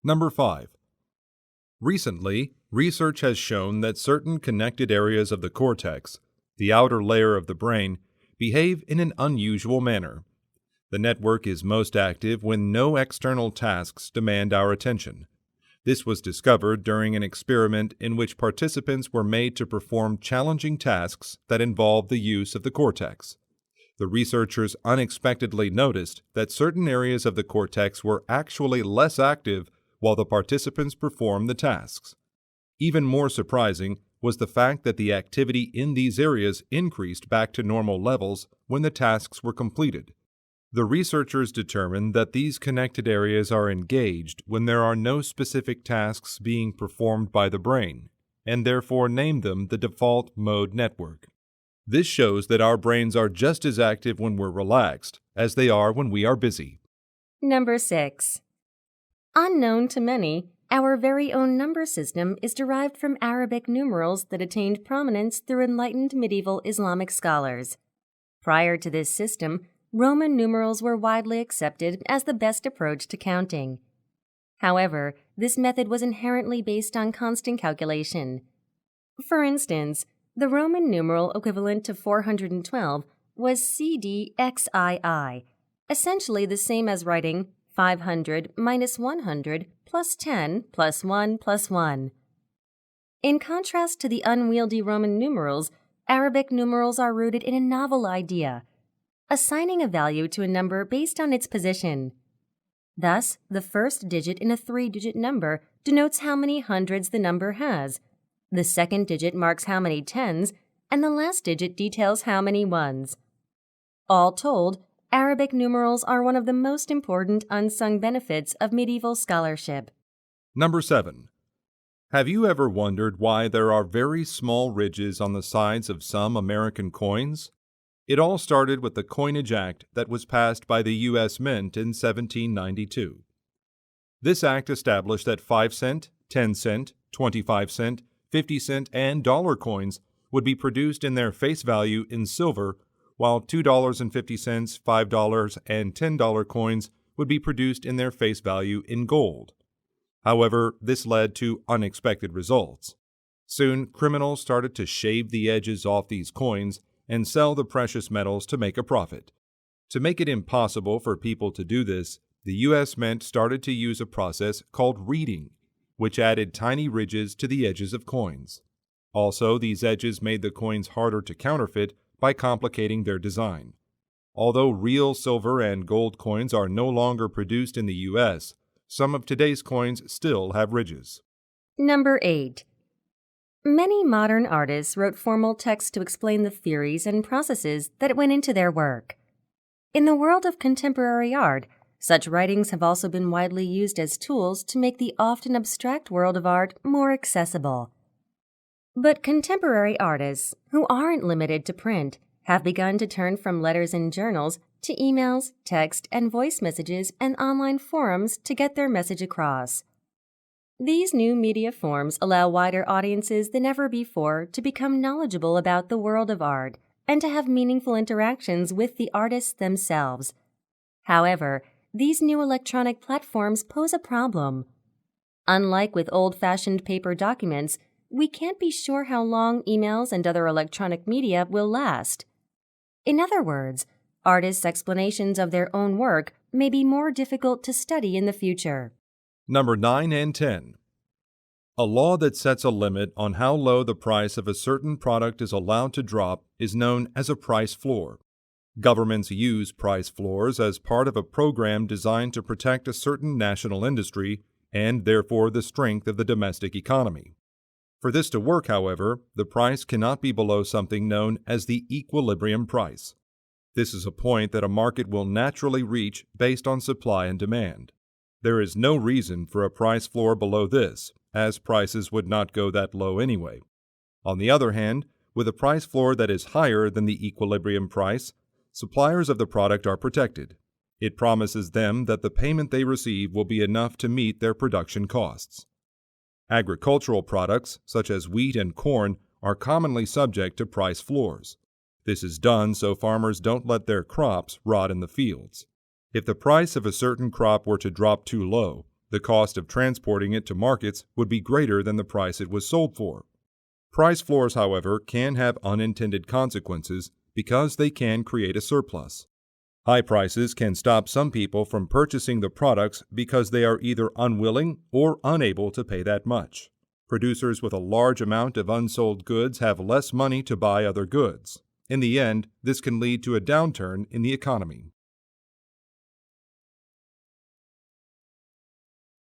Number 5. Recently, research has shown that certain connected areas of the cortex, the outer layer of the brain, behave in an unusual manner. The network is most active when no external tasks demand our attention. This was discovered during an experiment in which participants were made to perform challenging tasks that involved the use of the cortex. The researchers unexpectedly noticed that certain areas of the cortex were actually less active while the participants performed the tasks. Even more surprising was the fact that the activity in these areas increased back to normal levels when the tasks were completed. The researchers determined that these connected areas are engaged when there are no specific tasks being performed by the brain, and therefore named them the default mode network. This shows that our brains are just as active when we're relaxed as they are when we are busy. Number 6. Unknown to many, our very own number system is derived from Arabic numerals that attained prominence through enlightened medieval Islamic scholars. Prior to this system, Roman numerals were widely accepted as the best approach to counting. However, this method was inherently based on constant calculation. For instance, the Roman numeral equivalent to 412 was CDXII, essentially the same as writing 500 minus 100 plus 10 plus 1 plus 1. In contrast to the unwieldy Roman numerals, Arabic numerals are rooted in a novel idea, assigning a value to a number based on its position. Thus, the first digit in a 3-digit number denotes how many hundreds the number has, the second digit marks how many tens, and the last digit details how many ones. All told, Arabic numerals are one of the most important unsung benefits of medieval scholarship. Number 7. Have you ever wondered why there are very small ridges on the sides of some American coins? It all started with the Coinage Act that was passed by the U.S. Mint in 1792. This act established that 5-cent, 10-cent, 25-cent, 50-cent, and dollar coins would be produced in their face value in silver, while $2.50, $5, and $10 coins would be produced in their face value in gold. However, this led to unexpected results. Soon, criminals started to shave the edges off these coins and sell the precious metals to make a profit. To make it impossible for people to do this, the U.S. Mint started to use a process called reeding, which added tiny ridges to the edges of coins. Also, these edges made the coins harder to counterfeit by complicating their design. Although real silver and gold coins are no longer produced in the U.S., some of today's coins still have ridges. Number 8. Many modern artists wrote formal texts to explain the theories and processes that went into their work. In the world of contemporary art, such writings have also been widely used as tools to make the often abstract world of art more accessible. But contemporary artists, who aren't limited to print, have begun to turn from letters in journals to emails, text, and voice messages and online forums to get their message across. These new media forms allow wider audiences than ever before to become knowledgeable about the world of art and to have meaningful interactions with the artists themselves. However, these new electronic platforms pose a problem. Unlike with old-fashioned paper documents, we can't be sure how long emails and other electronic media will last. In other words, artists' explanations of their own work may be more difficult to study in the future. Number 9 and 10. A law that sets a limit on how low the price of a certain product is allowed to drop is known as a price floor. Governments use price floors as part of a program designed to protect a certain national industry and therefore the strength of the domestic economy. For this to work, however, the price cannot be below something known as the equilibrium price. This is a point that a market will naturally reach based on supply and demand. There is no reason for a price floor below this, as prices would not go that low anyway. On the other hand, with a price floor that is higher than the equilibrium price, suppliers of the product are protected. It promises them that the payment they receive will be enough to meet their production costs. Agricultural products, such as wheat and corn, are commonly subject to price floors. This is done so farmers don't let their crops rot in the fields. If the price of a certain crop were to drop too low, The cost of transporting it to markets would be greater than the price it was sold for. Price floors, however, can have unintended consequences because they can create a surplus. High prices can stop some people from purchasing the products because they are either unwilling or unable to pay that much. Producers with a large amount of unsold goods have less money to buy other goods. In the end, this can lead to a downturn in the economy.